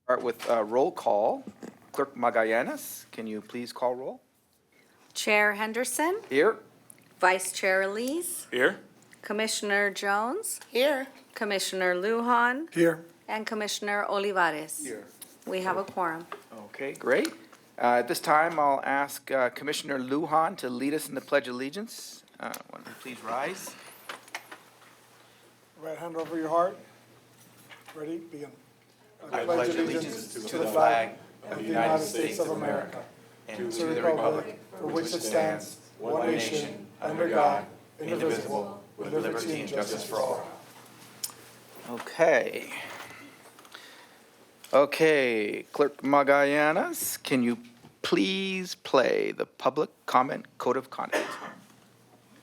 Start with roll call. Clerk Magallanes, can you please call roll? Chair Henderson, Here. Vice Chair Elise, Here? Commissioner Jones, Here. Commissioner Lujan, Here. and Commissioner Olivares. Here. We have a quorum. Okay, great. At this time, I'll ask Commissioner Lujan to lead us in the Pledge of Allegiance. Why don't you please rise? Right hand over your heart. Ready? Begin. I pledge allegiance to the flag of the United States of America and to the republic for which it stands, one nation, under God, indivisible, with liberty and justice for all. Okay. Okay, Clerk Magallanes, can you please play the public comment code of conduct?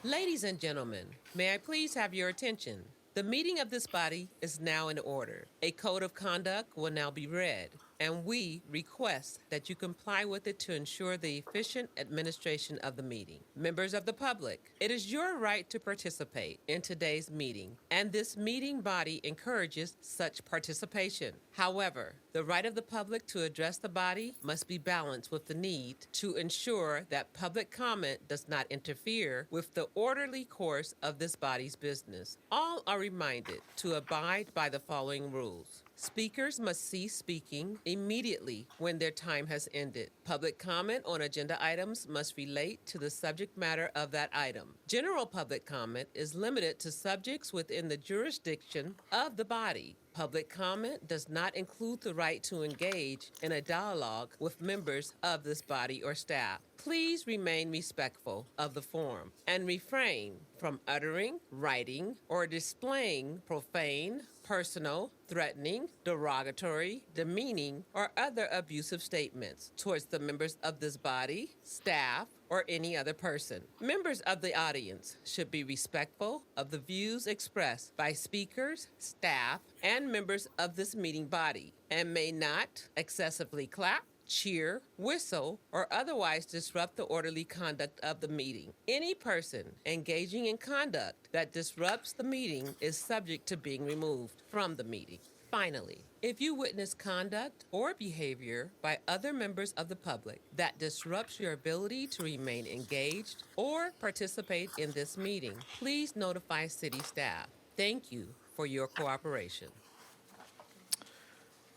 Ladies and gentlemen, may I please have your attention? The meeting of this body is now in order. A code of conduct will now be read, and we request that you comply with it to ensure the efficient administration of the meeting. Members of the public, it is your right to participate in today's meeting, and this meeting body encourages such participation. However, the right of the public to address the body must be balanced with the need to ensure that public comment does not interfere with the orderly course of this body's business. All are reminded to abide by the following rules. Speakers must cease speaking immediately when their time has ended. Public comment on agenda items must relate to the subject matter of that item. General public comment is limited to subjects within the jurisdiction of the body. Public comment does not include the right to engage in a dialogue with members of this body or staff. Please remain respectful of the forum and refrain from uttering, writing, or displaying profane, personal, threatening, derogatory, demeaning, or other abusive statements towards the members of this body, staff, or any other person. Members of the audience should be respectful of the views expressed by speakers, staff, and members of this meeting body, and may not excessively clap, cheer, whistle, or otherwise disrupt the orderly conduct of the meeting. Any person engaging in conduct that disrupts the meeting is subject to being removed from the meeting. Finally, if you witness conduct or behavior by other members of the public that disrupts your ability to remain engaged or participate in this meeting, please notify city staff. Thank you for your cooperation.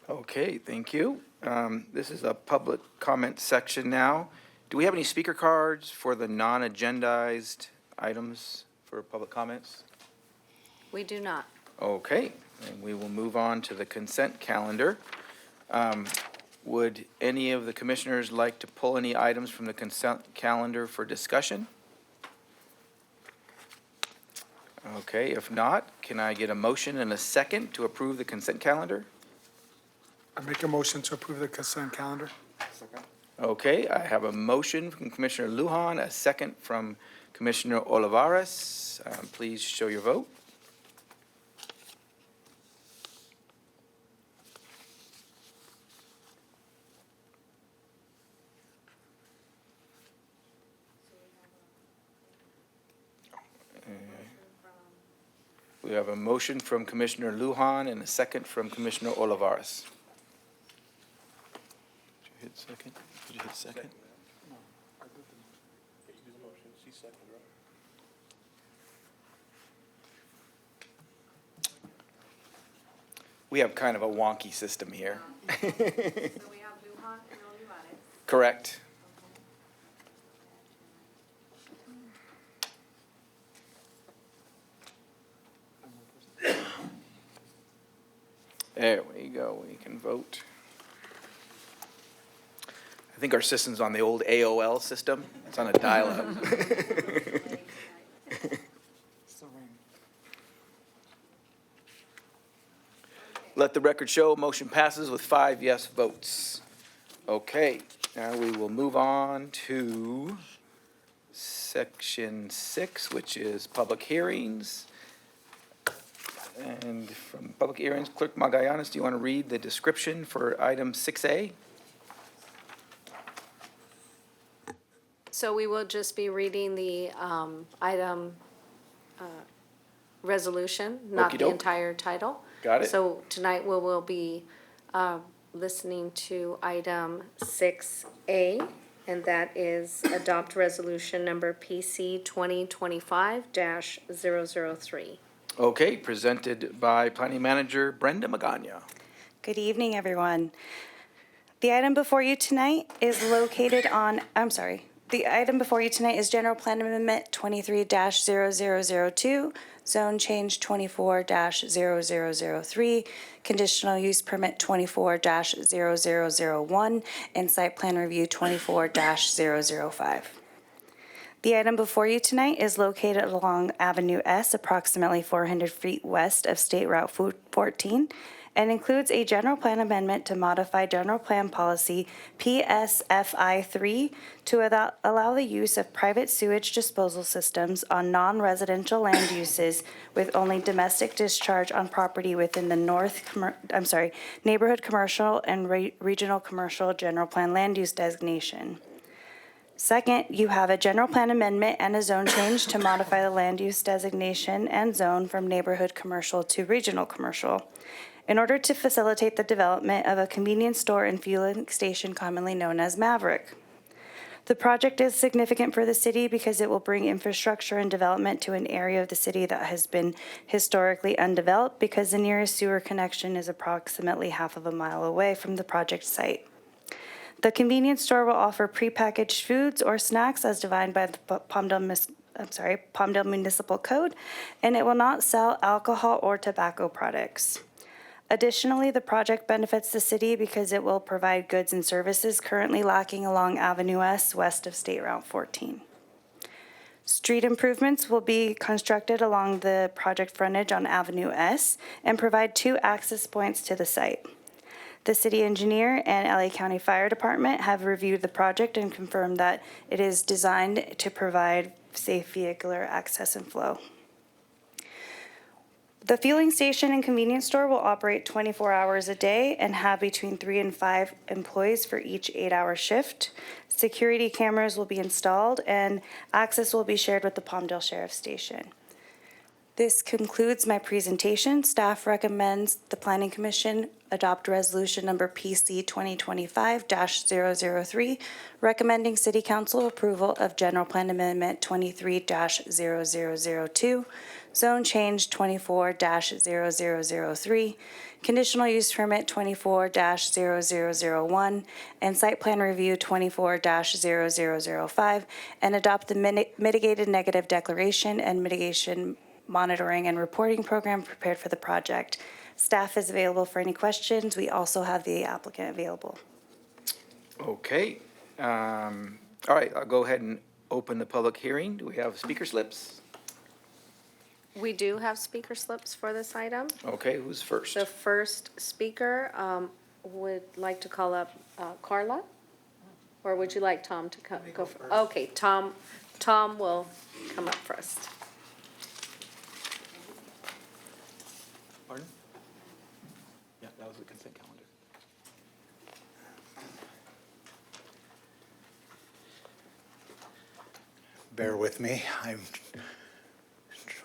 Okay, thank you. This is a public comment section now. Do we have any speaker cards for the non-agendized items for public comments? We do not. Okay, and we will move on to the consent calendar. Would any of the commissioners like to pull any items from the consent calendar for discussion? Okay, if not, can I get a motion and a second to approve the consent calendar? I make a motion to approve the consent calendar. Okay, I have a motion from Commissioner Lujan, a second from Commissioner Olivares. Please show your vote. We have a motion from Commissioner Lujan and a second from Commissioner Olivares. Did you hit second? Did you hit second? We have kind of a wonky system here. So we have Lujan and Olivares. Correct. There we go, we can vote. I think our system's on the old AOL system. It's on a dial-up. Let the record show, motion passes with 5 yes votes. Okay, now we will move on to section 6, which is public hearings. And from public hearings, Clerk Magallanes, do you want to read the description for item 6A? So we will just be reading the item resolution, not the Okey-doke. entire title. Got it. So tonight we will be listening to item 6A, and that is adopt resolution number PC 2025-003. Okay, presented by Planning Manager Brenda Magana. Good evening, everyone. The item before you tonight is General Plan Amendment 23-0002, Zone Change 24-0003, Conditional Use Permit 24-0001, and Site Plan Review 24-005. The item before you tonight is located along Avenue S, approximately 400 feet west of State Route 14, and includes a general plan amendment to modify General Plan Policy PSFI 3 to allow the use of private sewage disposal systems on non-residential land uses with only domestic discharge on property within the Neighborhood Commercial and Regional Commercial General Plan Land Use Designation. Second, you have a general plan amendment and a zone change to modify the land use designation and zone from neighborhood commercial to regional commercial in order to facilitate the development of a convenience store and fueling station commonly known as Maverick. The project is significant for the city because it will bring infrastructure and development to an area of the city that has been historically undeveloped because the nearest sewer connection is approximately half of a mile away from the project site. The convenience store will offer prepackaged foods or snacks as defined by the Palmdale Municipal Code, and it will not sell alcohol or tobacco products. Additionally, the project benefits the city because it will provide goods and services currently lacking along Avenue S west of State Route 14. Street improvements will be constructed along the project frontage on Avenue S and provide 2 access points to the site. The city engineer and LA County Fire Department have reviewed the project and confirmed that it is designed to provide safe vehicular access and flow. The fueling station and convenience store will operate 24 hours a day and have between 3 and 5 employees for each 8-hour shift. Security cameras will be installed and access will be shared with the Palmdale Sheriff's Station. This concludes my presentation. Staff recommends the Planning Commission adopt resolution number PC 2025-003, recommending City Council approval of General Plan Amendment 23-0002, Zone Change 24-0003, Conditional Use Permit 24-0001, and Site Plan Review 24-0005, and adopt the Mitigated Negative Declaration and Mitigation Monitoring and Reporting Program prepared for the project. Staff is available for any questions. We also have the applicant available. Okay. All right, I'll go ahead and open the public hearing. Do we have speaker slips? We do have speaker slips for this item. Okay, who's first? The first speaker would like to call up Carla, or would you like Tom to go first? Okay, Tom will come up first. Pardon? Yeah, that was the consent calendar. Bear with me, I'm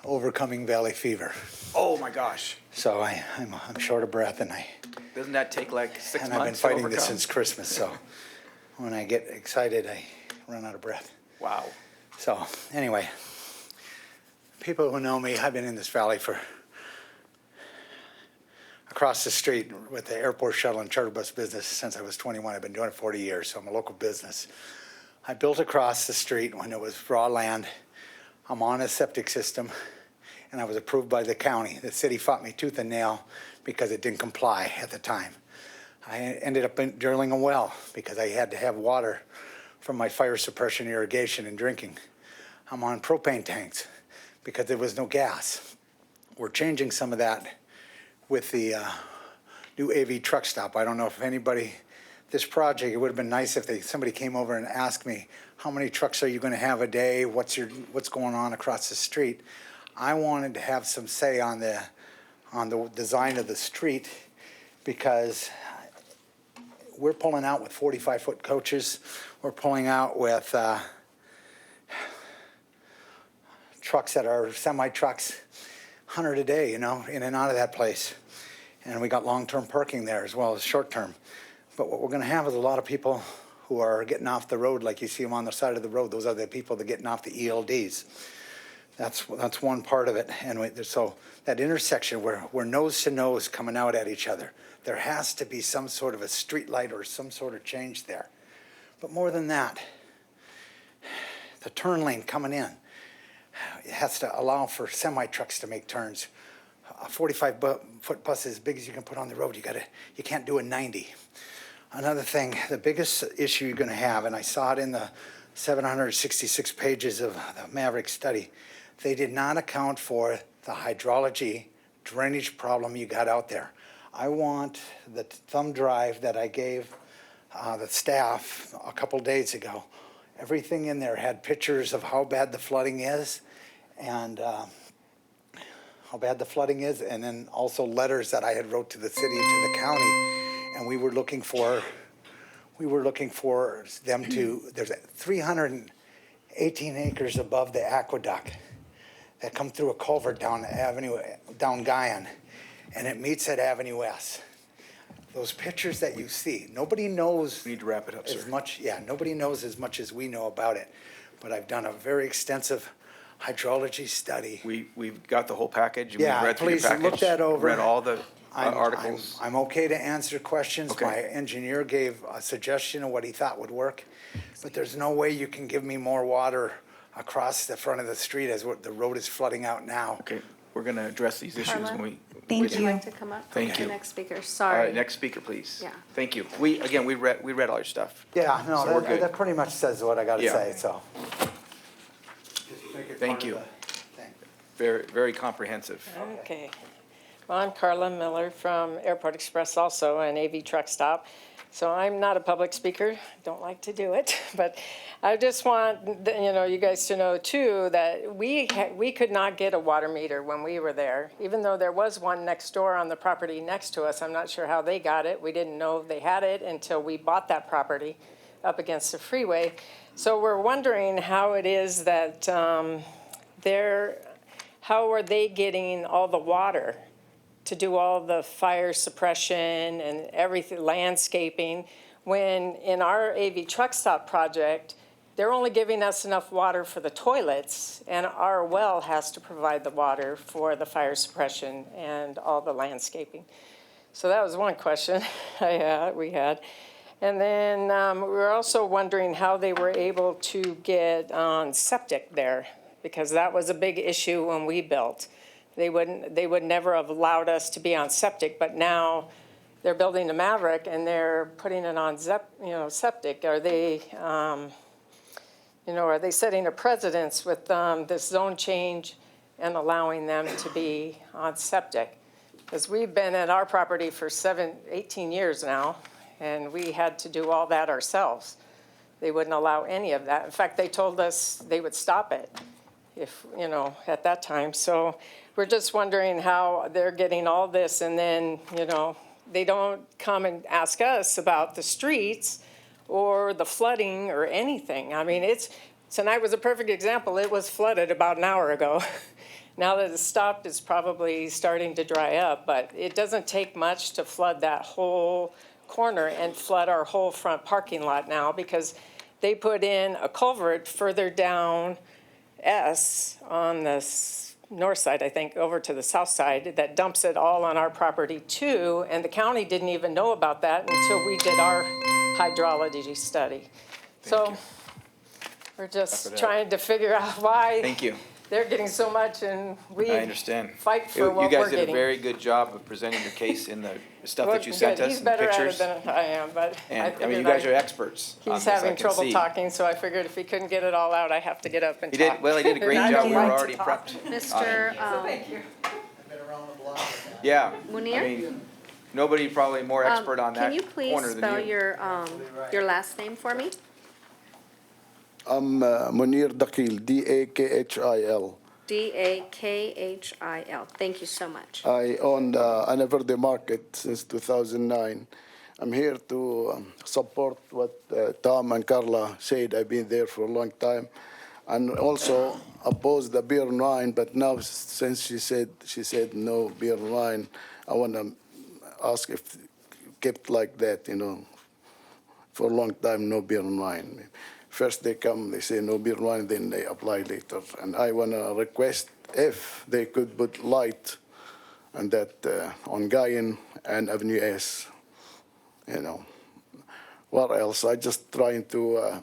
overcoming valley fever. Oh, my gosh. So I'm short of breath and Doesn't that take like 6 I've months been to fighting overcome? this since Christmas, so when I get excited, I run out of breath. Wow. So anyway, people who know me, I've been in this valley for across the street with the airport shuttle and charter bus business since I was 21. I've been doing it 40 years, so I'm a local business. I built across the street when it was raw land. I'm on a septic system, and I was approved by the county. The city fought me tooth and nail because it didn't comply at the time. I ended up drilling a well because I had to have water from my fire suppression, irrigation, and drinking. I'm on propane tanks because there was no gas. We're changing some of that with the new AV truck stop. I don't know if anybody, this project, it would have been nice if somebody came over and asked me, how many trucks are you going to have a day? What's going on across the street? I wanted to have some say on the design of the street because we're pulling out with 45-foot coaches. We're pulling out with trucks that are semi-trucks, 100 a day, in and out of that place. And we got long-term parking there as well as short-term. But what we're gonna have is a lot of people who are getting off the road, like you see them on the side of the road. Those are the people that are getting off the ELDs. That's one part of it. And so that intersection where we're nose to nose coming out at each other, there has to be some sort of a street light or some sort of change there. But more than that, the turn lane coming in, it has to allow for semi-trucks to make turns. A 45-foot bus is as big as you can put on the road. You can't do a 90. Another thing, the biggest issue you're going to have, and I saw it in the 766 pages of the Maverick study, they did not account for the hydrology drainage problem you got out there. I want the thumb drive that I gave the staff a couple days ago. Everything in there had pictures of how bad the flooding is, and and then also letters that I had wrote to the city and to the county. And we were looking for them to, there's 318 acres above the aqueduct that come through a culvert down Guyan, and it meets at Avenue S. Those pictures that you see, nobody knows. We need to wrap it up, sir. Nobody knows as much as we know about it. But I've done a very extensive hydrology study. We've got the whole package. We've Yeah, read through your please look package, that over. Read all the articles. I'm okay to answer questions. Okay. My engineer gave a suggestion of what he thought would work, but there's no way you can give me more water across the front of the street as what the road is flooding out now. Okay, we're going to address these issues Carla? when we. Thank Would you you. like to come up? Thank The you. next speaker, All sorry. right, next speaker, please. Yeah. Thank you. We read all your stuff. Yeah, no, So we're that good. pretty much says what I gotta Yeah. say, so. Thank you. Very, very comprehensive. Okay. Well, I'm Carla Miller from Airport Express, also an AV truck stop. So I'm not a public speaker, don't like to do it, but I just want, you guys to know too, that we could not get a water meter when we were there, even though there was one next door on the property next to us. I'm not sure how they got it. We didn't know they had it until we bought that property up against the freeway. So we're wondering how it is that how are they getting all the water to do all the fire suppression and everything, landscaping, when in our AV truck stop project, they're only giving us enough water for the toilets, and our well has to provide the water for the fire suppression and all the landscaping. So that was one question we had. And then we were also wondering how they were able to get on septic there, because that was a big issue when we built. They would never have allowed us to be on septic, but now they're building a Maverick and they're putting it on septic. Are they, are they setting a precedence with this zone change and allowing them to be on septic? Because we've been at our property for 18 years now, and we had to do all that ourselves. They wouldn't allow any of that. In fact, they told us they would stop it if, at that time. So we're just wondering how they're getting all this, and then, they don't come and ask us about the streets or the flooding or anything. I mean, tonight was a perfect example. It was flooded about an hour ago. Now that it's stopped, it's probably starting to dry up, but it doesn't take much to flood that whole corner and flood our whole front parking lot now, because they put in a culvert further down S on the north side, I think, over to the south side, that dumps it all on our property too, and the county didn't even know about that until we did our hydrology study. So we're just trying to figure out why Thank you. they're getting so much and we I understand. fight for You what guys we're did a getting. very good job of presenting your case in the stuff Well, that you sent good. us He's and better at it pictures. than I am, but And, I mean, figured you guys are experts on He's this, I having can trouble see. talking, so I figured if he couldn't get it all out, I have to get up and He talk. did, well, he did a great And I job. don't We were like to already talk. prepped. Mr. Yeah. I Munir? mean, nobody probably more expert on that Can you please corner than spell you. your last name for me? I'm Munir Dakhil, Dakhil. Dakhil. Thank you so much. I own the Anaverde Market since 2009. I'm here to support what Tom and Carla said. I've been there for a long time, and also oppose the beer and wine. But now, since she said no beer and wine, I want to ask if kept like that, for a long time, no beer and wine. First they come, they say no beer and wine, then they apply later. And I want to request if they could put light on that, on Guyan and Avenue S, you know. What else? I just trying to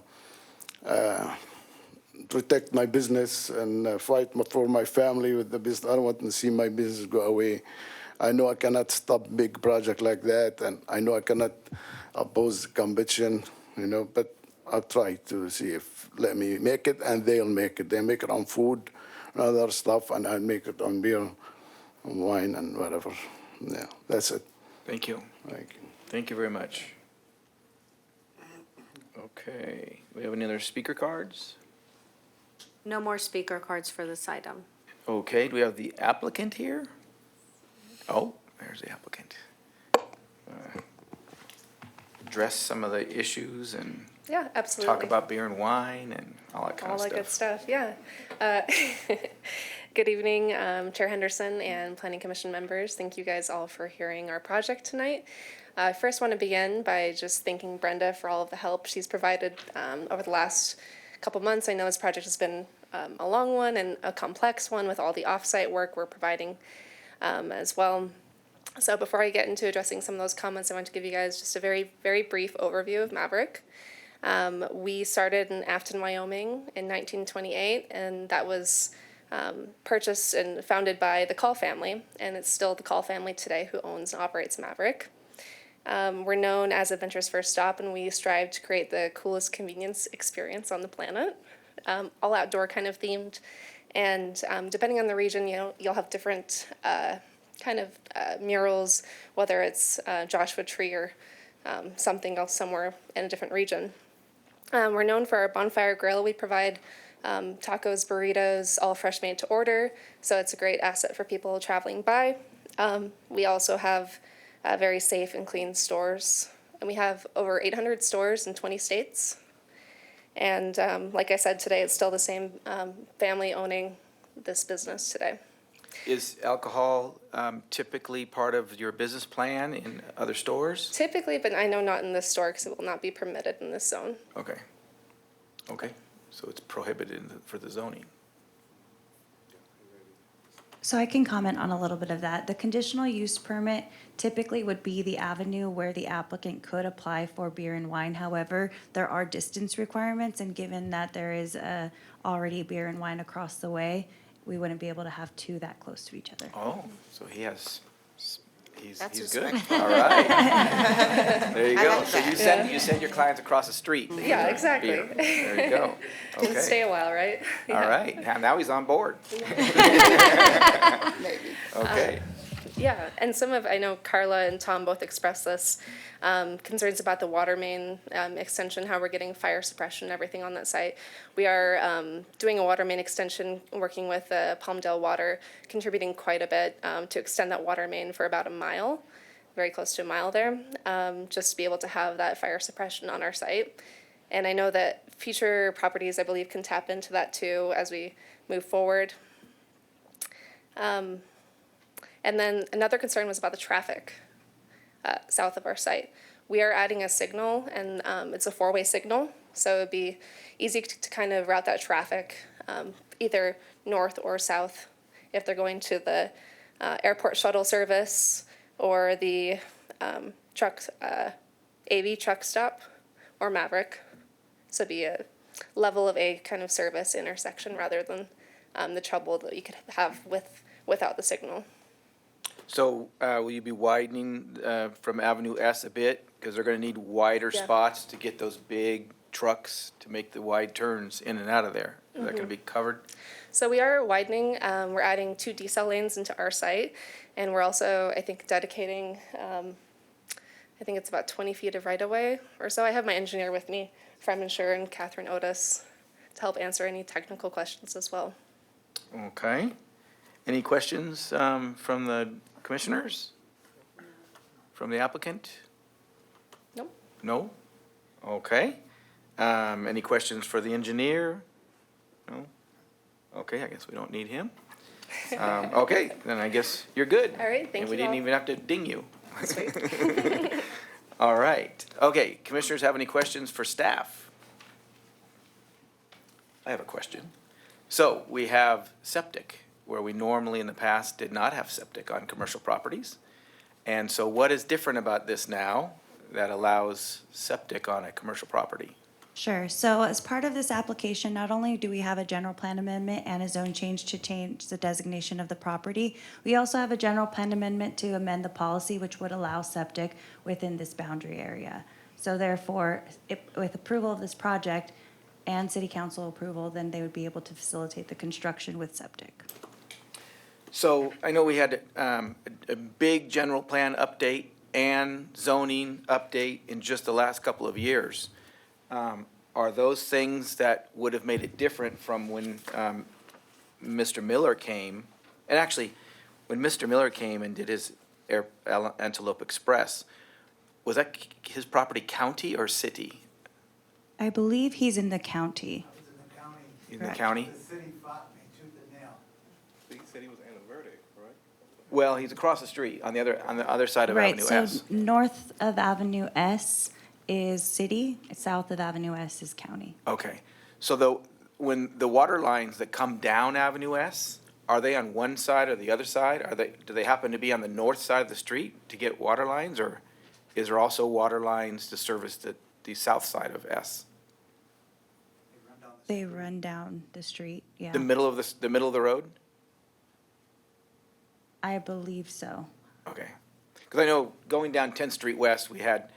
protect my business and fight for my family with the business. I don't want to see my business go away. I know I cannot stop big project like that, and I know I cannot oppose competition, you know, but I'll try to see if let me make it, and they'll make it. They make it on food and other stuff, and I'll make it on beer, on wine, and whatever. Yeah, that's it. Thank you. Thank you. Thank you very much. Okay, we have any other speaker cards? No more speaker cards for this item. Okay, do we have the applicant here? Oh, there's the applicant. Address some of the issues and Yeah, absolutely. talk about beer and wine and all that kind all of that stuff. good stuff. Yeah. Good evening, Chair Henderson and Planning Commission members. Thank you guys all for hearing our project tonight. I first want to begin by just thanking Brenda for all of the help she's provided over the last couple months. I know this project has been a long one and a complex one with all the off-site work we're providing as well. So before I get into addressing some of those comments, I want to give you guys just a very, very brief overview of Maverick. We started in Afton, Wyoming in 1928, and that was purchased and founded by the Call family, and it's still the Call family today who owns and operates Maverick. We're known as Adventure's First Stop, and we strive to create the coolest convenience experience on the planet, all outdoor kind of themed. And depending on the region, you'll have different murals, whether it's Joshua Tree or something else somewhere in a different region. We're known for our bonfire grill. We provide tacos, burritos, all fresh made to order, so it's a great asset for people traveling by. We also have very safe and clean stores, and we have over 800 stores in 20 states. And like I said today, it's still the same family owning this business today. Is alcohol typically part of your business plan in other stores? Typically, but I know not in this store because it will not be permitted in this zone. Okay. Okay, so it's prohibited for the zoning. So I can comment on a little bit of that. The conditional use permit typically would be the avenue where the applicant could apply for beer and wine. However, there are distance requirements, and given that there is already beer and wine across the way, we wouldn't be able to have two that close to each other. Oh, so he's That's good. respectful. All right. There you I go. like So you that. send your clients across the street. to Yeah, get exactly. beer. There you go. It'll stay Okay. a while, right? All right. Now he's on board. Okay. Yeah, and I know Carla and Tom both expressed this, concerns about the water main extension, how we're getting fire suppression and everything on that site. We are doing a water main extension, working with Palmdale Water, contributing quite a bit to extend that water main for about a mile, very close to a mile there, just to be able to have that fire suppression on our site. And I know that future properties, I believe, can tap into that too as we move forward. And then another concern was about the traffic south of our site. We are adding a signal, and it's a four-way signal, so it'd be easy to kind of route that traffic either north or south if they're going to the airport shuttle service or the AV truck stop or Maverick. So it'd be a level of A kind of service intersection rather than the trouble that you could have without the signal. So will you be widening from Avenue S a bit? Because they're going to need wider Yeah. spots to get those big trucks to make the wide turns in and out of there. Is that going to be covered? So we are widening, we're adding 2 decel lanes into our site, and we're also, I think, dedicating, I think it's about 20 feet of right-of-way or so. I have my engineer with me, Fremen Schur and Catherine Otis, to help answer any technical questions as well. Okay. Any questions from the commissioners? From the applicant? Nope. No? Okay. Any questions for the engineer? No? Okay, I guess we don't need him. Okay, then I guess you're good. All right, thank And we you didn't all. even have to ding you. Sweet. All right. Okay, commissioners have any questions for staff? I have a question. So we have septic, where we normally in the past did not have septic on commercial properties. And so what is different about this now that allows septic on a commercial property? Sure. So as part of this application, not only do we have a general plan amendment and a zone change to change the designation of the property, we also have a general plan amendment to amend the policy, which would allow septic within this boundary area. So therefore, with approval of this project and city council approval, then they would be able to facilitate the construction with septic. So I know we had a big general plan update and zoning update in just the last couple of years. Are those things that would have made it different from when Mr. Miller came? And actually, when Mr. Miller came and did his Antelope Express, was that his property county or city? I believe he's in the county. In the Correct. county? The city fought me tooth and nail. He said he was Anna Verde, right? Well, he's across the street on the other side of Right, Avenue so S. north of Avenue S is city, south of Avenue S is county. Okay, so when the water lines that come down Avenue S, are they on one side or the other side? Do they happen to be on the north side of the street to get water lines, or is there also water lines to service the south side of S? They run down the street, yeah. The middle of the middle of the road? I believe so. Okay, because I know going down 10th Street West, we had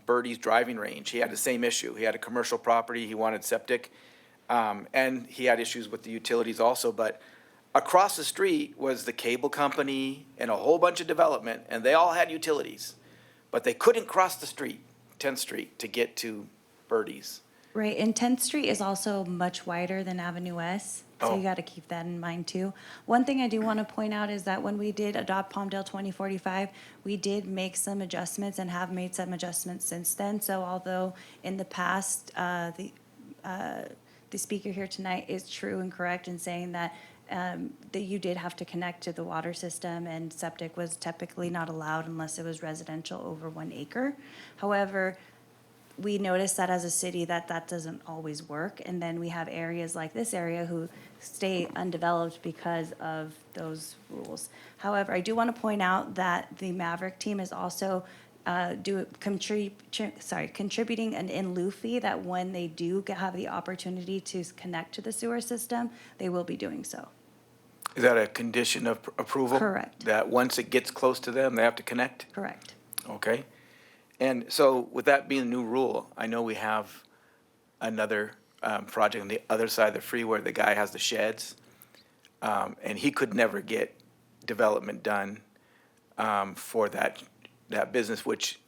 Birdie's driving range. He had the same issue. He had a commercial property, he wanted septic, and he had issues with the utilities also. But across the street was the cable company and a whole bunch of development, and they all had utilities. But they couldn't cross the street, 10th Street, to get to Birdie's. Right, and 10th Street is also much wider than Avenue S, so Oh. you gotta keep that in mind too. One thing I do wanna point out is that when we did adopt Palmdale 2045, we did make some adjustments and have made some adjustments since then. So although in the past, the speaker here tonight is true and correct in saying that you did have to connect to the water system, and septic was typically not allowed unless it was residential over 1 acre. However, we noticed that as a city that doesn't always work, and then we have areas like this area who stay undeveloped because of those rules. However, I do want to point out that the Maverick team is also contributing an in lieu fee, that when they do have the opportunity to connect to the sewer system, they will be doing so. Is that a condition of approval? Correct. That once it gets close to them, they have to connect? Correct. Okay. And so with that being the new rule, I know we have another project on the other side of the freeway where the guy has the sheds. And he could never get development done for that business, which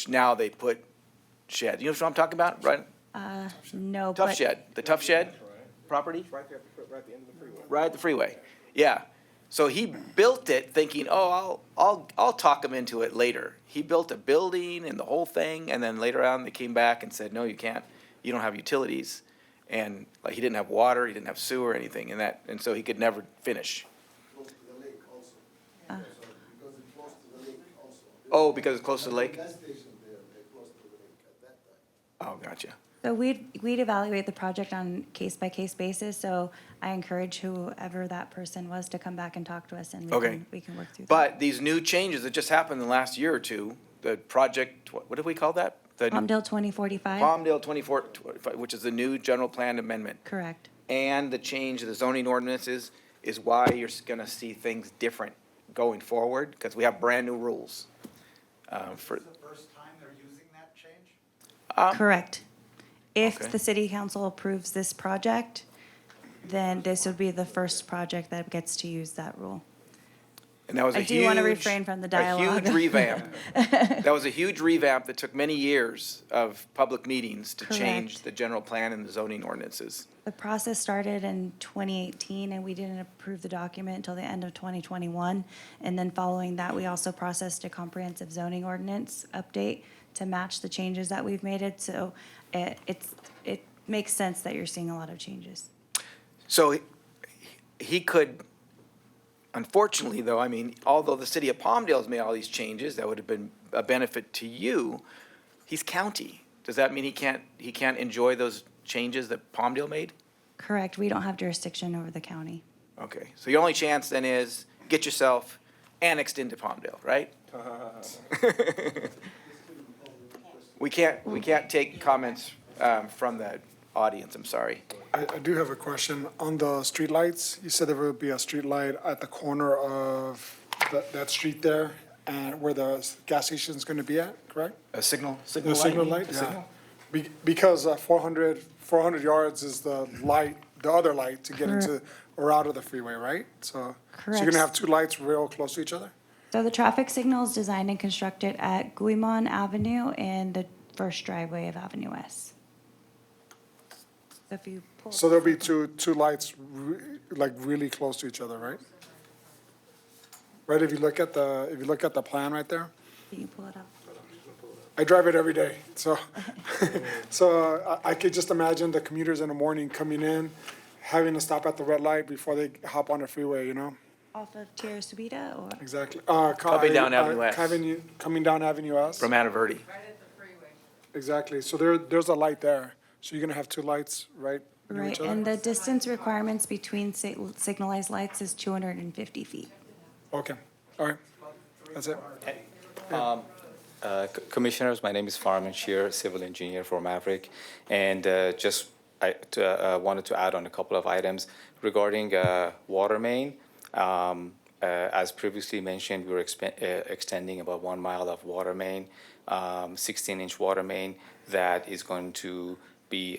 now they put sheds. You know what I'm talking about, right? No, Tough but Shed, the Tough Shed property? Right there, right at the end of the freeway. Right at the freeway, yeah. So he built it thinking, oh, I'll talk him into it later. He built a building and the whole thing, and then later on, they came back and said, no, you can't, you don't have utilities. And like, he didn't have water, he didn't have sewer or anything, and so he could never finish. Close to the lake also. Because it's close to the lake also. Oh, because it's close to the lake? Gas station there, they're close to the lake at that time. Oh, gotcha. so we'd evaluate the project on case-by-case basis, so I encourage whoever that person was to come back and talk to us, and Okay. we can work through that. But these new changes that just happened in the last year or two, the project, what did we call that? The new Palmdale 2045? Palmdale 24, which is the new general plan amendment, Correct. and the change of the zoning ordinances is why you're gonna see things different going forward, because we have brand-new rules. For, This is the first time they're using that change? Correct. If Okay. the city council approves this project, then this would be the first project that gets to use that rule. And that was a I huge. do wanna refrain from the dialogue. A huge revamp. That was a huge revamp that took many years of public meetings to change Correct. the general plan and the zoning ordinances. The process started in 2018, and we didn't approve the document until the end of 2021. And then following that, we also processed a comprehensive zoning ordinance update to match the changes that we've made it. So it makes sense that you're seeing a lot of changes. So he could Unfortunately, though, I mean, although the city of Palmdale's made all these changes, that would have been a benefit to you, he's county. Does that mean he can't enjoy those changes that Palmdale made? Correct, we don't have jurisdiction over the county. Okay, so your only chance then is get yourself annexed into Palmdale, right? We can't take comments from the audience, I'm sorry. I do have a question. On the streetlights, you said there would be a streetlight at the corner of that street there, and where the gas station's gonna be at, correct? A signal The signal light, yeah. Signal? Because 400 yards is the light, the other light to get into or out of the freeway, right? So you're Correct. gonna have two lights real close to each other? So the traffic signal is designed and constructed at Guimon Avenue and the first driveway of Avenue S. So if you pull. So there'll be two lights like really close to each other, right? Right, if you look at the plan right there? Can you pull it up? I drive it every day, so, so I could just imagine the commuters in the morning coming in, having to stop at the red light before they hop on the freeway, you know? Off of Tierra Subida or? Exactly. Coming down Avenue S. Coming down Avenue S? From Anaverdi. Exactly, so there's a light there, so you're gonna have two lights right near Right, each other? and the distance requirements between signalized lights is 250 feet. Okay, all right, that's it. Commissioners, my name is Farman Shear, civil engineer for Maverick, and wanted to add on a couple of items regarding water main. As previously mentioned, we're extending about 1 mile of water main, 16-inch water main that is going to be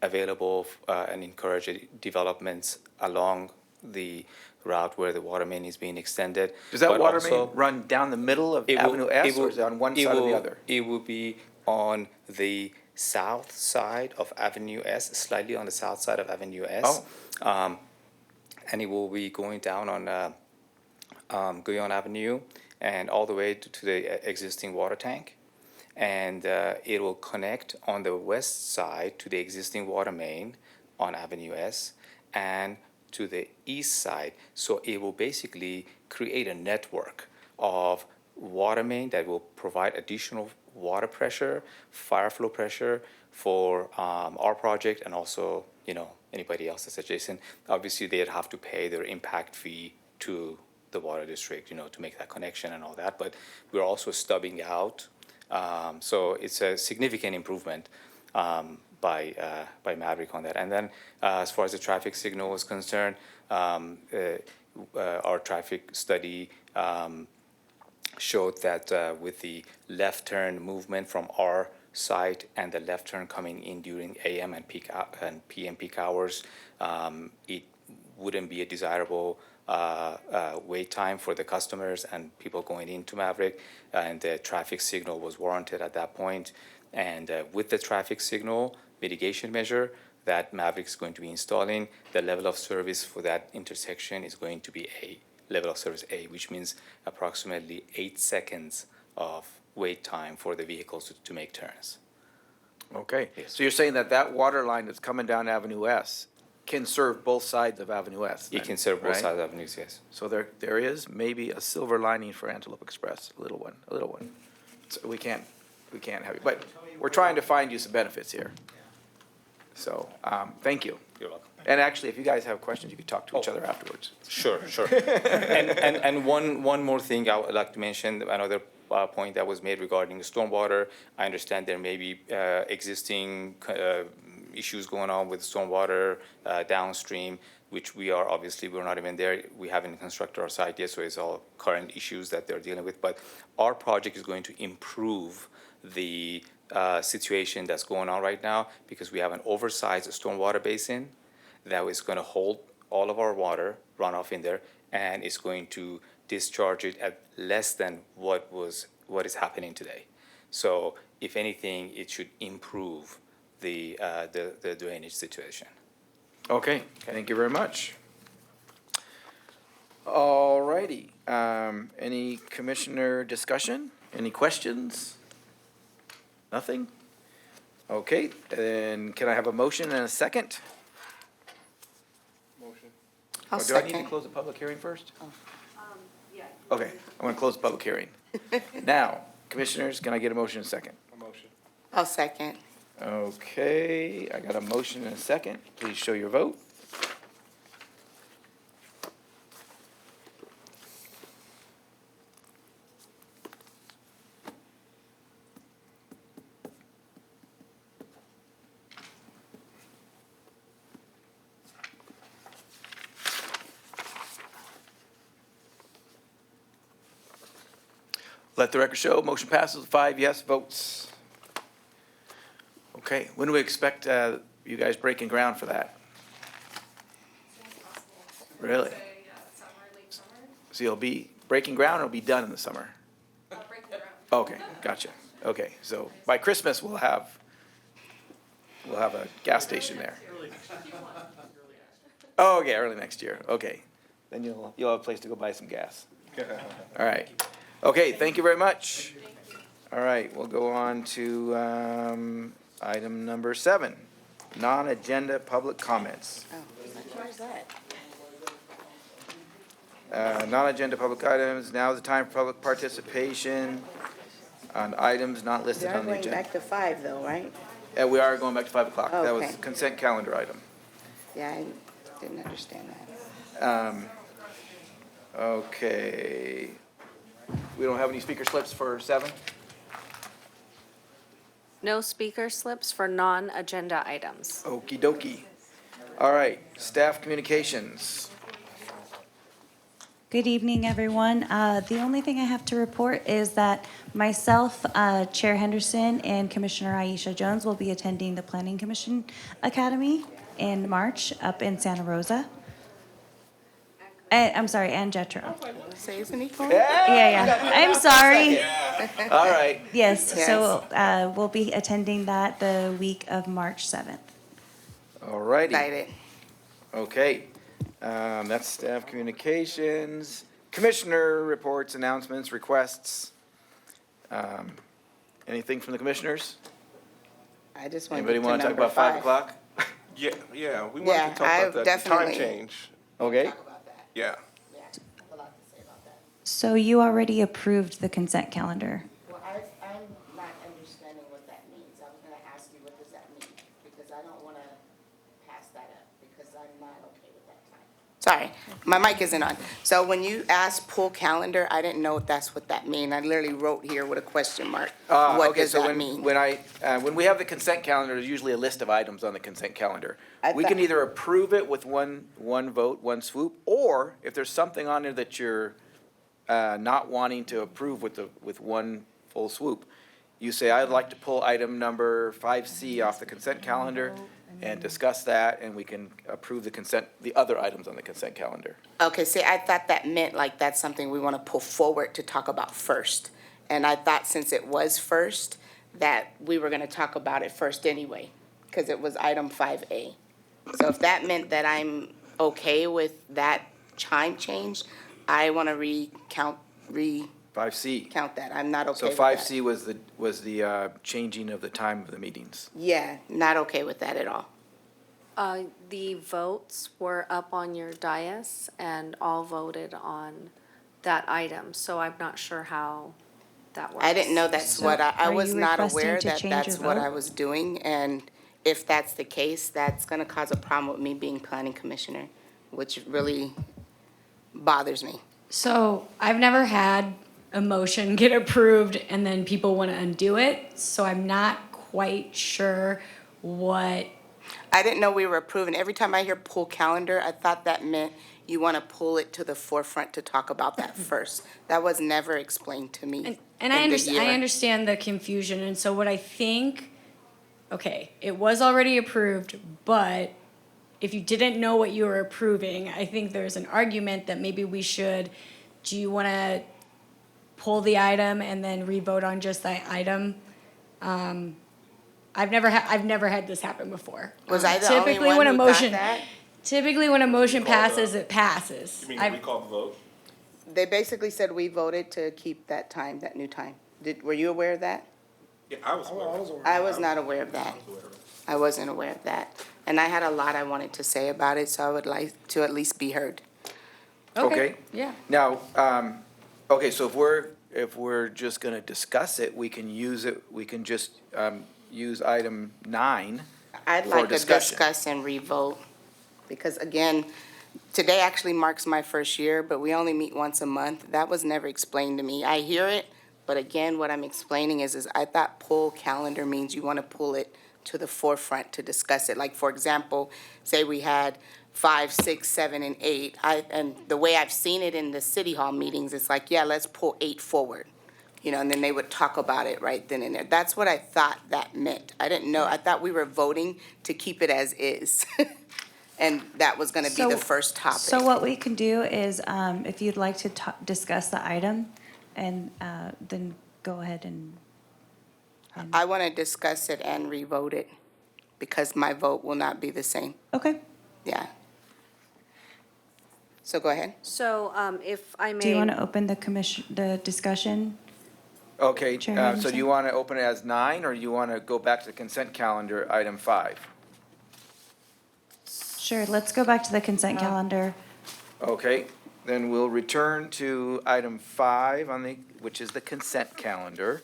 available and encourage developments along the route where the water main is being extended. Does that But water also- main run down the middle of it will- Avenue S, it will- or is it on one side or the other? It will be on the south side of Avenue S, slightly on the south side of Avenue S. And it will be going down on Guyon Avenue and all the way to the existing water tank. And it will connect on the west side to the existing water main on Avenue S and to the east side. So it will basically create a network of water main that will provide additional water pressure, fire flow pressure for our project and also, anybody else that's adjacent. Obviously, they'd have to pay their impact fee to the water district, to make that connection and all that. But we're also stubbing out. So it's a significant improvement by Maverick on that. And then as far as the traffic signal is concerned, our traffic study showed that with the left turn movement from our site and the left turn coming in during AM and PM peak hours, it wouldn't be a desirable wait time for the customers and people going into Maverick, and the traffic signal was warranted at that point. And with the traffic signal mitigation measure that Maverick's going to be installing, the level of service for that intersection is going to be A, level of service A, which means approximately 8 seconds of wait time for the vehicles to make turns. Okay, Yes. so you're saying that water line that's coming down Avenue S can serve both sides of Avenue S? It then, can serve both right? sides of avenues, yes. So there is maybe a silver lining for Antelope Express, a little one. So we can't have it, but we're trying to find you some benefits here. So, thank you. You're welcome. And actually, if you guys have questions, you could talk to each other afterwards. Sure. And one more thing I would like to mention, another point that was made regarding the stormwater. I understand there may be existing issues going on with stormwater downstream, which we're not even there. We haven't constructed our site yet, so it's all current issues that they're dealing with. But our project is going to improve the situation that's going on right now because we have an oversized stormwater basin that is going to hold all of our water runoff in there, and it's going to discharge it at less than what is happening today. So if anything, it should improve the drainage situation. Okay, thank you very much. All righty, any commissioner discussion? Any questions? Nothing? Okay, then can I have a motion and a second? Oh, do I need to close the public hearing first? Yeah. Okay, I'm gonna close the public hearing. Now, commissioners, can I get a motion and a second? I'll second. Okay, I got a motion and a second. Please show your vote. Let the record show, motion passes with 5 yes votes. Okay, when do we expect you guys breaking ground for that? Really? So you'll be breaking ground or it'll be done in the summer? Okay, gotcha. Okay, so by Christmas, we'll have a gas station there. Oh, okay, early next year, okay. Then you'll have a place to go buy some gas. All right. Okay, thank you very much. All right, we'll go on to item number 7, non-agenda public comments. Oh, where's that? Non-agenda public items, now is the time for public participation on items not They listed are on the going agenda. back to 5 though, right? We are going back to 5 o'clock. That was Okay. consent calendar item. Yeah, I didn't understand that. Okay. We don't have any speaker slips for 7? No speaker slips for non-agenda items. Okey dokey. All right, staff communications. Good evening, everyone. The only thing I have to report is that myself, Chair Henderson, and Commissioner Aisha Jones will be attending the Planning Commission Academy in March up in Santa Rosa. I'm sorry, and Jetro. Say, isn't he going? Yeah. I'm sorry. All right, Yes, Yes. so we'll be attending that the week of March 7th. all righty. Excited. Okay, that's staff communications. Commissioner reports, announcements, requests. Anything from the commissioners? I just wanted Anybody to want to talk number about 5 5. o'clock? Yeah, we Yeah, wanted to talk I about that, the time definitely- change. Okay, Yeah. So you already approved the consent calendar. Well, I'm not understanding what that means. I was gonna ask you, what does that mean? Because I don't wanna pass that up, because I'm not okay with that time. Sorry, my mic isn't on. So when you asked pull calendar, I didn't know if that's what that mean. I literally wrote here with a question mark. What okay, does so that mean? when we have the consent calendar, there's usually a list of items on the consent calendar. I We can thought- either approve it with one vote, one swoop, or if there's something on there that you're not wanting to approve with one full swoop, you say, I'd like to pull item number 5C off the consent calendar and discuss that, and we can approve the other items on the consent calendar. Okay, see, I thought that meant like that's something we want to pull forward to talk about first. And I thought since it was first, that we were going to talk about it first anyway, because it was item 5A. So if that meant that I'm okay with that time change, I want to recount 5C. that. I'm not okay So with that. 5C was the changing of the time of the meetings. Yeah, not okay with that at all. The votes were up on your dais and all voted on that item, so I'm not sure how that works. I didn't know that's So what, I are was you not requesting aware to that change that's your what vote? I was doing. And if that's the case, that's gonna cause a problem with me being planning commissioner, which really bothers me. So I've never had a motion get approved and then people want to undo it. So I'm not quite sure what, I didn't know we were approving. Every time I hear pull calendar, I thought that meant you wanna pull it to the forefront to talk about that first. That was never explained to me. and I understand the confusion. And so what I think, okay, it was already approved, but if you didn't know what you were approving, I think there's an argument that maybe we should, do you want to pull the item and then re-vote on just that item? I've never had this happen before. Was I the only Typically, one when a who thought motion- that? Typically, when a motion passes, it passes. You mean I've- we called the vote? They basically said we voted to keep that time, that new time. Were you aware of that? Yeah, I was aware. I was not aware of that. I wasn't aware of that. And I had a lot I wanted to say about it, so I would like to at least be heard. Okay. Yeah. Now, okay, so if we're just gonna discuss it, we can use it, we can just, use item 9. I'd For like to discussion. discuss and revote, because again, today actually marks my first year, but we only meet once a month. That was never explained to me. I hear it, but again, what I'm explaining is I thought pull calendar means you want to pull it to the forefront to discuss it. Like, for example, say we had 5, 6, 7, and 8. And the way I've seen it in the city hall meetings, it's like, yeah, let's pull 8 forward. And then they would talk about it right then and there. That's what I thought that meant. I didn't know, I thought we were voting to keep it as is. And that was gonna be the first topic. So what we can do is, if you'd like to discuss the item, and then go ahead and. I wanna discuss it and revote it, because my vote will not be the same. Okay. Yeah. So go ahead. So if I may. Do you want to open the discussion? Okay, Chair so do Henderson? you want to open it as 9, or you want to go back to the consent calendar, item 5? Sure, let's go back to the consent calendar. Okay, then we'll return to item 5 which is the consent calendar.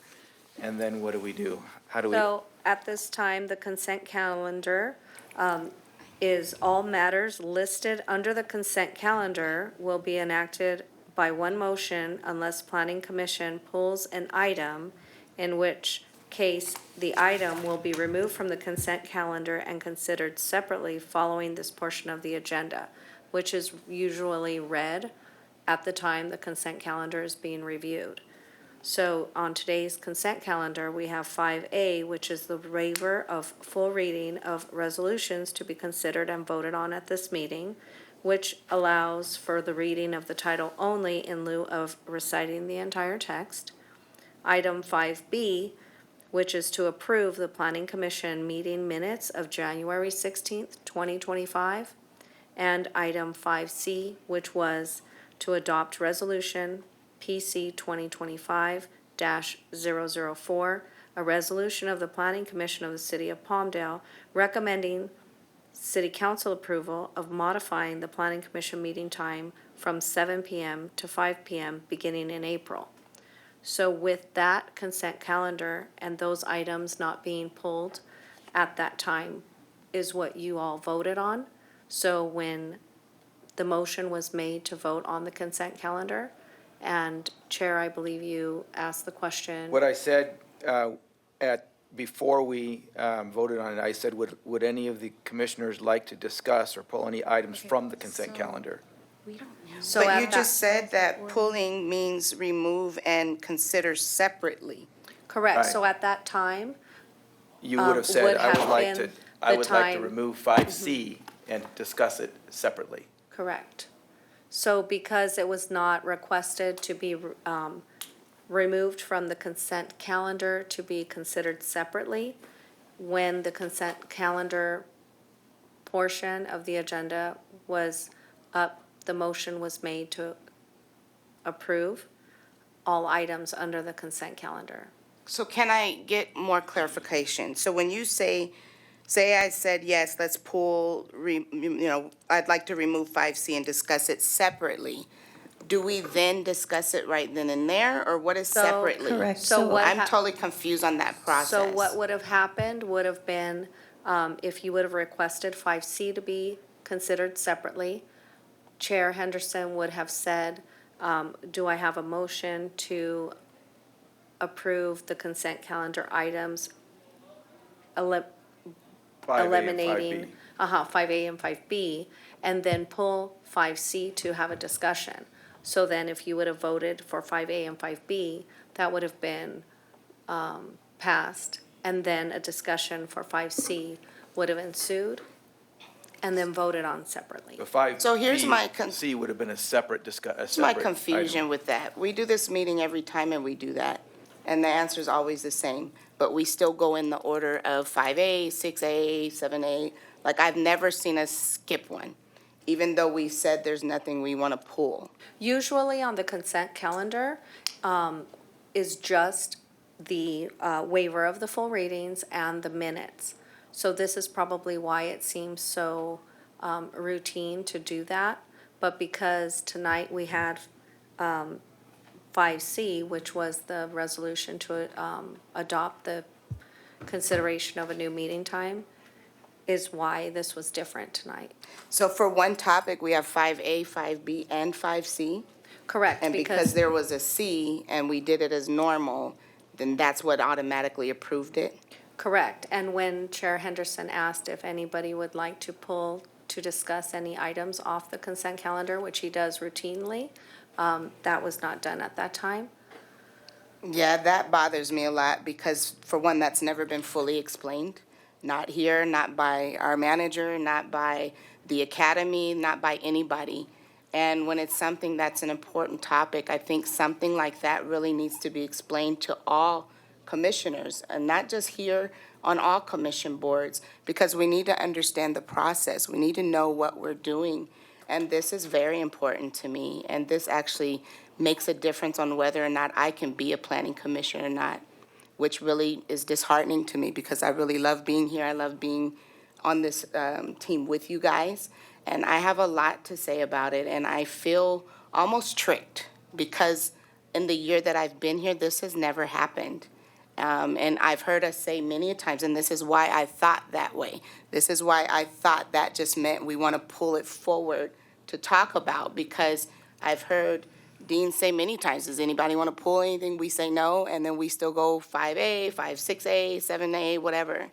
And then what do we do? How do we? So at this time, the consent calendar is all matters listed under the consent calendar will be enacted by one motion unless Planning Commission pulls an item, in which case the item will be removed from the consent calendar and considered separately following this portion of the agenda, which is usually read at the time the consent calendar is being reviewed. So on today's consent calendar, we have 5A, which is the waiver of full reading of resolutions to be considered and voted on at this meeting, which allows for the reading of the title only in lieu of reciting the entire text. Item 5B, which is to approve the Planning Commission meeting minutes of January 16th, 2025. And item 5C, which was to adopt resolution PC 2025-004, a resolution of the Planning Commission of the City of Palmdale recommending City Council approval of modifying the Planning Commission meeting time from 7 p.m. to 5 p.m. beginning in April. So with that consent calendar and those items not being pulled at that time is what you all voted on. So when the motion was made to vote on the consent calendar, and Chair, I believe you asked the question. What I said before we voted on it, I said, would any of the commissioners like to discuss or pull any items from the consent calendar? So But at you that- just said that pulling means remove and consider separately. Correct, so Right. at that time, You would have said, would I would have like been to, I the would like to time- remove 5C and discuss it separately. correct. So because it was not requested to be removed from the consent calendar to be considered separately, when the consent calendar portion of the agenda was up, the motion was made to approve all items under the consent calendar. So can I get more clarification? So when you say I said, yes, let's pull, I'd like to remove 5C and discuss it separately. Do we then discuss it right then and there, or what is So- separately? Correct. So what I'm hap- totally confused on that process. So what would have happened would have been, if you would have requested 5C to be considered separately, Chair Henderson would have said, do I have a motion to approve the consent calendar items, 5A and eliminating, 5B. 5A and 5B, and then pull 5C to have a discussion. So then if you would have voted for 5A and 5B, that would have been passed, and then a discussion for 5C would have ensued, and then voted on separately. The 5B, So here's my C would have been a separate It's my item. confusion with that. We do this meeting every time and we do that, and the answer is always the same. But we still go in the order of 5A, 6A, 7A. Like, I've never seen us skip one, even though we said there's nothing we want to pull. Usually on the consent calendar is just the waiver of the full readings and the minutes. So this is probably why it seems so routine to do that. But because tonight we had 5C, which was the resolution to adopt the consideration of a new meeting time, is why this was different tonight. So for one topic, we have 5A, 5B, and 5C? Correct, And because there was a C and we did it as normal, then that's what automatically approved it? Correct. And when Chair Henderson asked if anybody would like to discuss any items off the consent calendar, which he does routinely, that was not done at that time. Yeah, that bothers me a lot because, for one, that's never been fully explained. Not here, not by our manager, not by the academy, not by anybody. And when it's something that's an important topic, I think something like that really needs to be explained to all commissioners, and not just here on all commission boards, because we need to understand the process. We need to know what we're doing. And this is very important to me, and this actually makes a difference on whether or not I can be a planning commissioner or not, which really is disheartening to me because I really love being here. I love being on this team with you guys, and I have a lot to say about it, and I feel almost tricked because in the year that I've been here, this has never happened. And I've heard us say many a times, and this is why I thought that way. This is why I thought that just meant we want to pull it forward to talk about, because I've heard Dean say many times, does anybody want to pull anything? We say no, and then we still go 5A, 6A, 7A, whatever.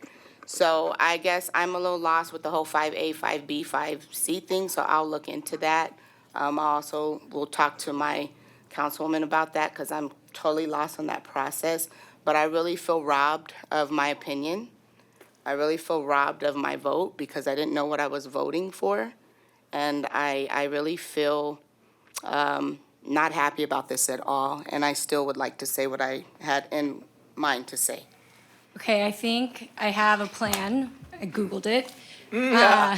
So I guess I'm a little lost with the whole 5A, 5B, 5C thing, so I'll look into that. I also will talk to my councilwoman about that because I'm totally lost on that process. But I really feel robbed of my opinion. I really feel robbed of my vote because I didn't know what I was voting for. And I really feel not happy about this at all. And I still would like to say what I had in mind to say. Okay, I think I have a plan. I Googled it.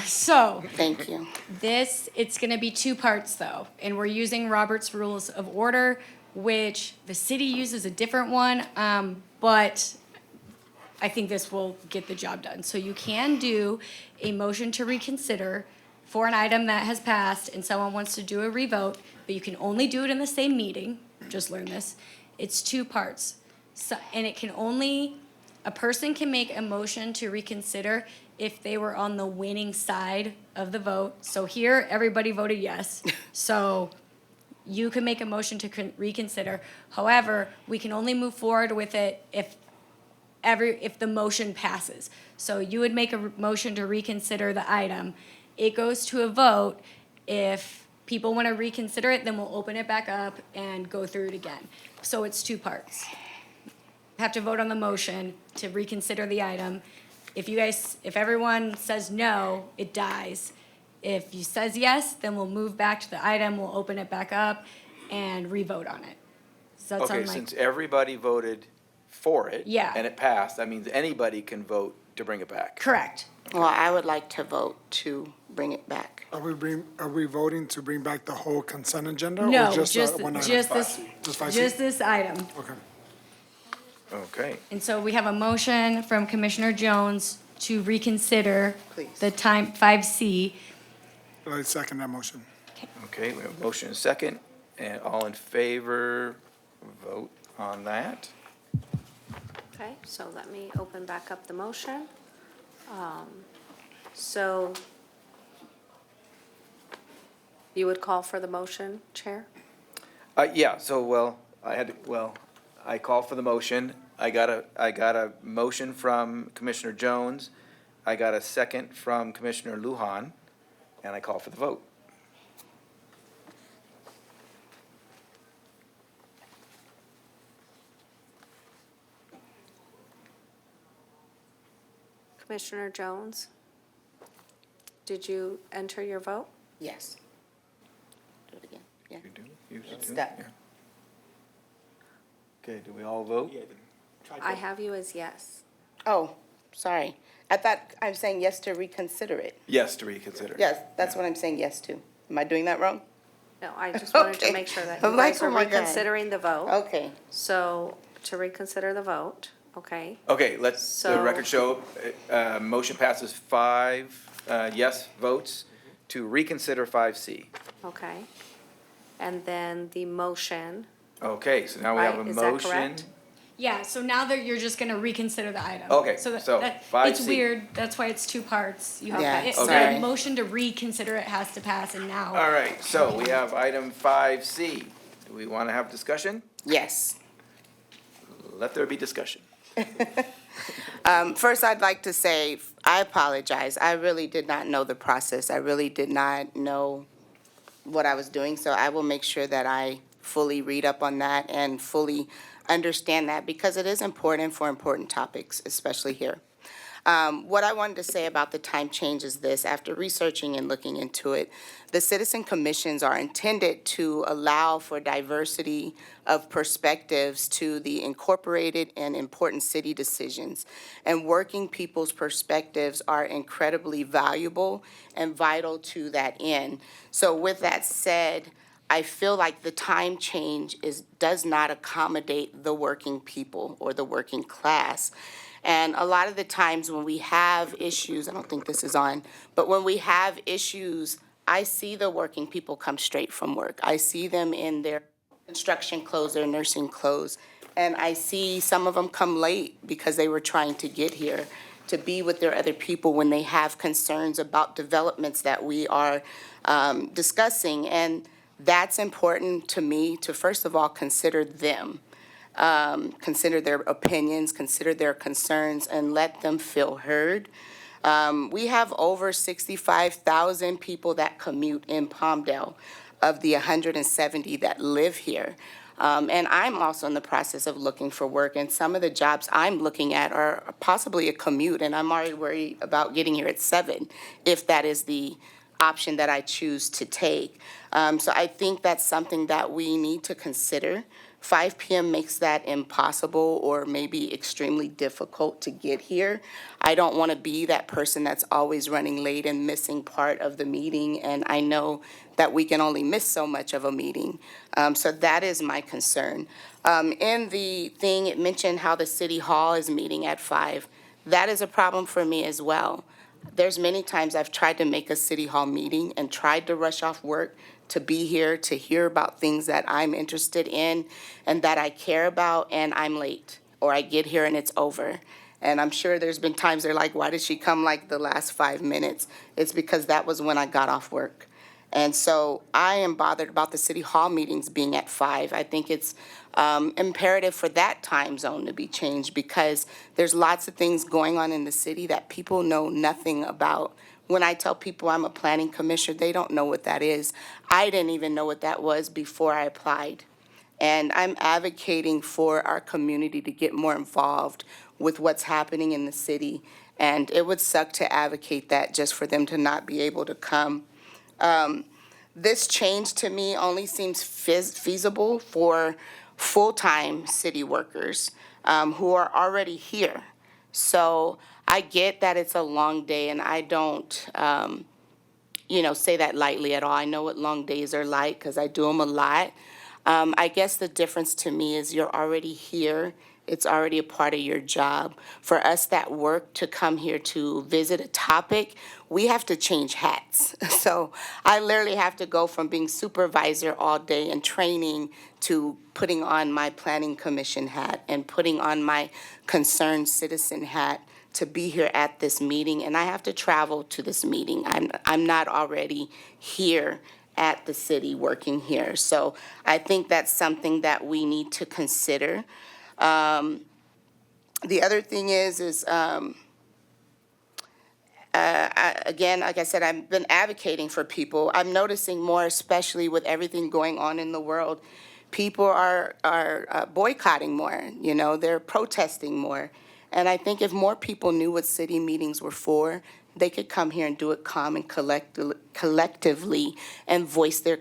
So Thank you. it's gonna be two parts though, and we're using Robert's Rules of Order, which the city uses a different one, but I think this will get the job done. So you can do a motion to reconsider for an item that has passed and someone wants to do a revote, but you can only do it in the same meeting. Just learn this. It's two parts. So, and it can only, a person can make a motion to reconsider if they were on the winning side of the vote. So here, everybody voted yes. So you can make a motion to reconsider. However, we can only move forward with it if the motion passes. So you would make a motion to reconsider the item. It goes to a vote. If people want to reconsider it, then we'll open it back up and go through it again. So it's two parts. Have to vote on the motion to reconsider the item. If everyone says no, it dies. If you says yes, then we'll move back to the item, we'll open it back up and re-vote on it. Does that Okay, sound like? since everybody voted for it. Yeah. And it passed, that means anybody can vote to bring it back. Correct. Well, I would like to vote to bring it back. Are we voting to bring back the whole consent agenda? or No, just just one item? this, Just 5C? just this item. Okay. Okay. And so we have a motion from Commissioner Jones to reconsider Please. the time 5C. I second that motion. Okay, we have a motion and a second, and all in favor, vote on that. Okay, so let me open back up the motion. So you would call for the motion, Chair? Yeah, so, I call for the motion. I got a motion from Commissioner Jones. I got a second from Commissioner Lujan, and I call for the vote. Commissioner Jones? Did you enter your vote? Yes. Do it again. Yeah. You do? You It's do? stuck. Yeah. Okay, do we all vote? I have you as yes. Oh, sorry. I thought I'm saying yes to reconsider it. Yes, to reconsider. Yes, that's what I'm saying yes to. Am I doing that wrong? No, I just wanted to Okay. make sure that I'm you like, guys are oh my God. reconsidering the vote. Okay. So to reconsider the vote, Okay, Okay, let the So- record show, motion passes 5 yes votes to reconsider 5C. okay. And then the motion, Okay, so now we have a Right, is that motion. correct? Yeah, so now that you're just gonna reconsider the item. Okay, So so that, it's 5C. weird, that's why it's two parts. You have, Yeah, it- sorry. the motion to reconsider it has to pass and now. All right, so we have item 5C. Do we want to have discussion? Yes. Let there be discussion. First, I'd like to say, I apologize. I really did not know the process. I really did not know what I was doing, so I will make sure that I fully read up on that and fully understand that, because it is important for important topics, especially here. What I wanted to say about the time change is this: after researching and looking into it, the citizen commissions are intended to allow for diversity of perspectives to the incorporated and important city decisions. And working people's perspectives are incredibly valuable and vital to that end. So with that said, I feel like the time change does not accommodate the working people or the working class. And a lot of the times when we have issues, I don't think this is on, but when we have issues, I see the working people come straight from work. I see them in their construction clothes, their nursing clothes, and I see some of them come late because they were trying to get here to be with their other people when they have concerns about developments that we are discussing. And that's important to me to, first of all, consider them. Consider their opinions, consider their concerns, and let them feel heard. We have over 65,000 people that commute in Palmdale of the 170 that live here. And I'm also in the process of looking for work, and some of the jobs I'm looking at are possibly a commute, and I'm already worried about getting here at 7, if that is the option that I choose to take. So I think that's something that we need to consider. 5 p.m. makes that impossible or maybe extremely difficult to get here. I don't want to be that person that's always running late and missing part of the meeting, and I know that we can only miss so much of a meeting. So that is my concern. In the thing, it mentioned how the city hall is meeting at 5. That is a problem for me as well. There's many times I've tried to make a city hall meeting and tried to rush off work to be here to hear about things that I'm interested in and that I care about, and I'm late, or I get here and it's over. And I'm sure there's been times they're like, why did she come like the last 5 minutes? It's because that was when I got off work. And so I am bothered about the city hall meetings being at 5. I think it's imperative for that time zone to be changed, because there's lots of things going on in the city that people know nothing about. When I tell people I'm a planning commissioner, they don't know what that is. I didn't even know what that was before I applied. And I'm advocating for our community to get more involved with what's happening in the city. And it would suck to advocate that just for them to not be able to come. This change to me only seems feasible for full-time city workers who are already here. So I get that it's a long day, and I don't, say that lightly at all. I know what long days are like because I do them a lot. I guess the difference to me is you're already here. It's already a part of your job. For us that work to come here to visit a topic, we have to change hats. So I literally have to go from being supervisor all day and training to putting on my planning commission hat and putting on my concerned citizen hat to be here at this meeting. And I have to travel to this meeting. I'm not already here at the city working here. So I think that's something that we need to consider. The other thing is again, like I said, I've been advocating for people. I'm noticing more, especially with everything going on in the world, people are boycotting more, they're protesting more. And I think if more people knew what city meetings were for, they could come here and do it calm and collectively and voice their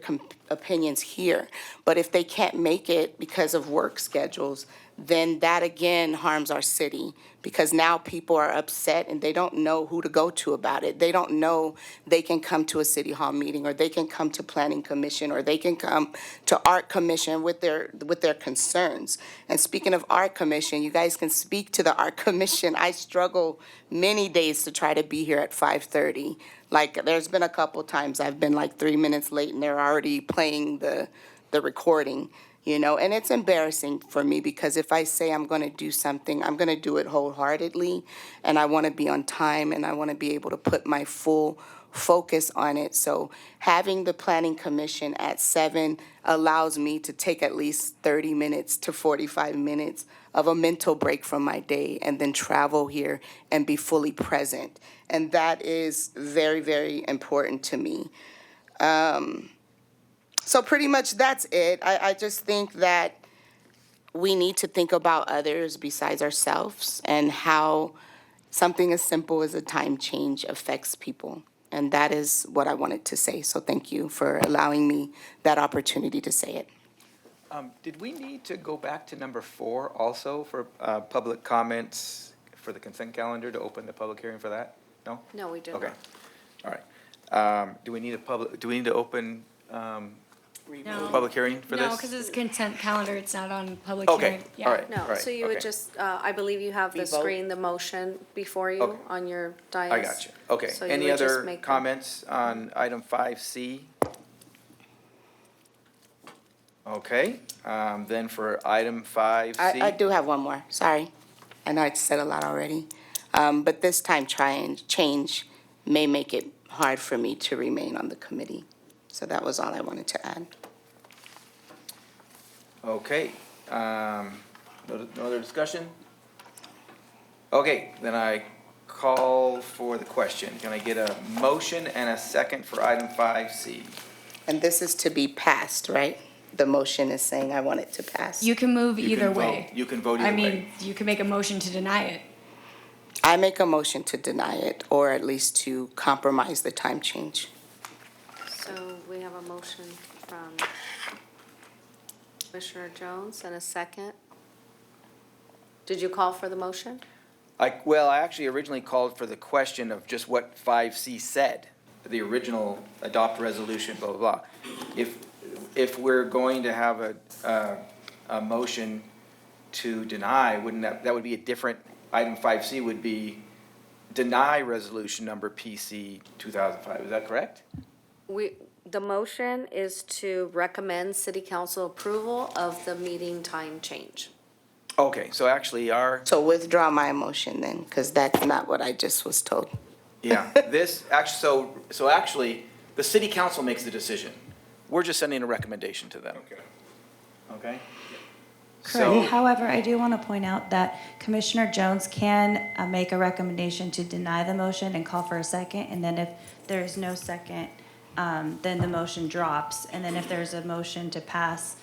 opinions here. But if they can't make it because of work schedules, then that again harms our city, because now people are upset and they don't know who to go to about it. They don't know they can come to a city hall meeting, or they can come to planning commission, or they can come to art commission with their concerns. And speaking of art commission, you guys can speak to the art commission. I struggle many days to try to be here at 5:30. Like, there's been a couple times I've been like 3 minutes late and they're already playing the recording. And it's embarrassing for me, because if I say I'm going to do something, I'm going to do it wholeheartedly, and I want to be on time, and I want to be able to put my full focus on it. So having the planning commission at 7 allows me to take at least 30 minutes to 45 minutes of a mental break from my day, and then travel here and be fully present. And that is very, very important to me. So pretty much that's it. I just think that we need to think about others besides ourselves, and how something as simple as a time change affects people. And that is what I wanted to say. So thank you for allowing me that opportunity to say it. Did we need to go back to number 4 also for public comments for the consent calendar, to open the public hearing for that? No? No, we do not. Okay, all right. Do we need to open No. public hearing for this? No, because it's consent calendar, it's not on public Okay, hearing. Yeah. all right. No, so you would okay. just, I believe you have the We vote? screen, the motion before you Okay. on your dais. I got you. Okay. So you Any would just other make the- comments on item 5C? Okay, then for item 5C. I do have one more, sorry. I know I said a lot already. But this time, change may make it hard for me to remain on the committee. So that was all I wanted to add. Okay, no other discussion? Okay, then I call for the question. Can I get a motion and a second for item 5C? And this is to be passed, right? The motion is saying I want it to pass. You can move You either can vote- way. You can vote I either way. mean, you can make a motion to deny it. I make a motion to deny it, or at least to compromise the time change. So we have a motion from Commissioner Jones and a second. Did you call for the motion? Well, I actually originally called for the question of just what 5C said, the original adopt resolution, blah, blah, blah. If we're going to have a motion to deny, wouldn't that would be a different, item 5C would be deny resolution number PC 2005, is that correct? The motion is to recommend city council approval of the meeting time change. Okay, so actually So withdraw my motion then, because that's not what I just was told. yeah, this, actually, so actually, the city council makes the decision. We're just sending a recommendation to them. Okay? So- Correct. However, I do want to point out that Commissioner Jones can make a recommendation to deny the motion and call for a second, and then if there's no second, then the motion drops. And then if there's a motion to pass,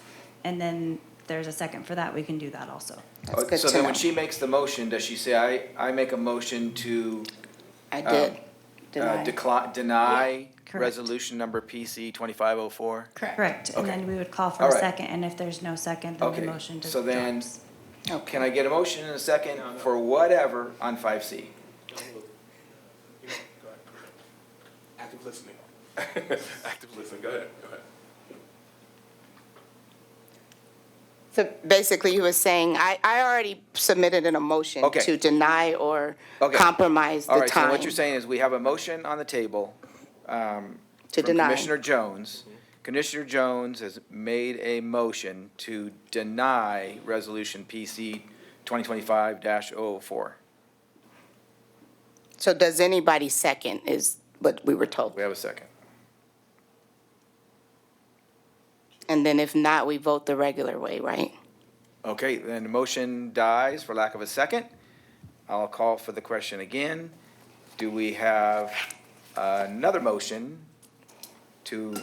and then there's a second for that, we can do that also. That's good So to then know. when she makes the motion, does she say, I make a motion to I did deny. deny Correct. resolution number PC 2504? Correct. And then we would call for All a right. second, and if there's no second, then the Okay, motion just so then, drops. can I get a motion and a second for whatever on 5C? Active listening. Active listening, go ahead. So basically, he was saying, I already submitted a motion Okay. to deny or Okay. compromise All the right, so time. what you're saying is we have a motion on the table from deny. Commissioner Jones. Commissioner Jones has made a motion to deny resolution PC 2025-004. So does anybody second, is what we were told. We have a second. And then if not, we vote the regular way, right? Okay, then the motion dies for lack of a second. I'll call for the question again. Do we have another motion to,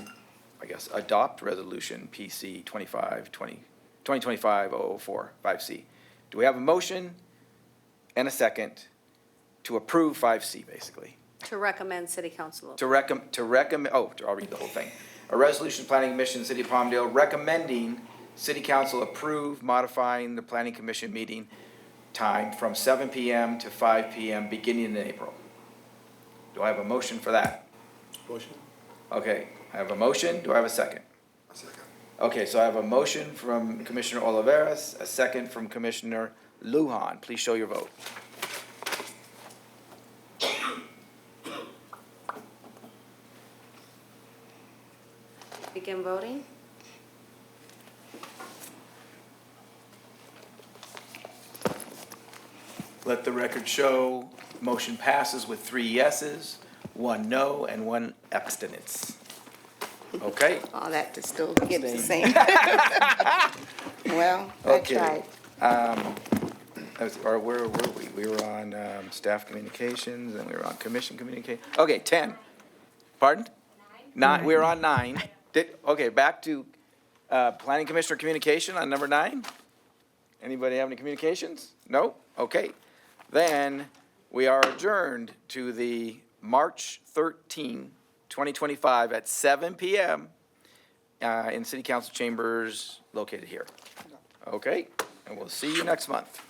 I guess, adopt resolution PC 2025-004, 5C? Do we have a motion and a second to approve 5C, basically? To recommend city council. To recommend, I'll read the whole thing. A resolution, Planning Commission, City of Palmdale, recommending City Council approve modifying the Planning Commission meeting time from 7 PM to 5 PM beginning in April. Do I have a motion for that? Motion. Okay, I have a motion. Do I have a second? A second. Okay, so I have a motion from Commissioner Oliveras, a second from Commissioner Lujan. Please show your vote. Begin voting. Let the record show, motion passes with 3 yeses, 1 no, and 1 abstinence. Okay? All that to still get the same. Well, I Okay. tried. Or where were we? We were on staff communications, and we were on commission communication. Okay, 10. Pardon? 9, we were on 9. Okay, back to planning commissioner communication on number 9. Anybody have any communications? No? Okay. Then we are adjourned to the March 13, 2025 at 7 PM in city council chambers located here. Okay, and we'll see you next month.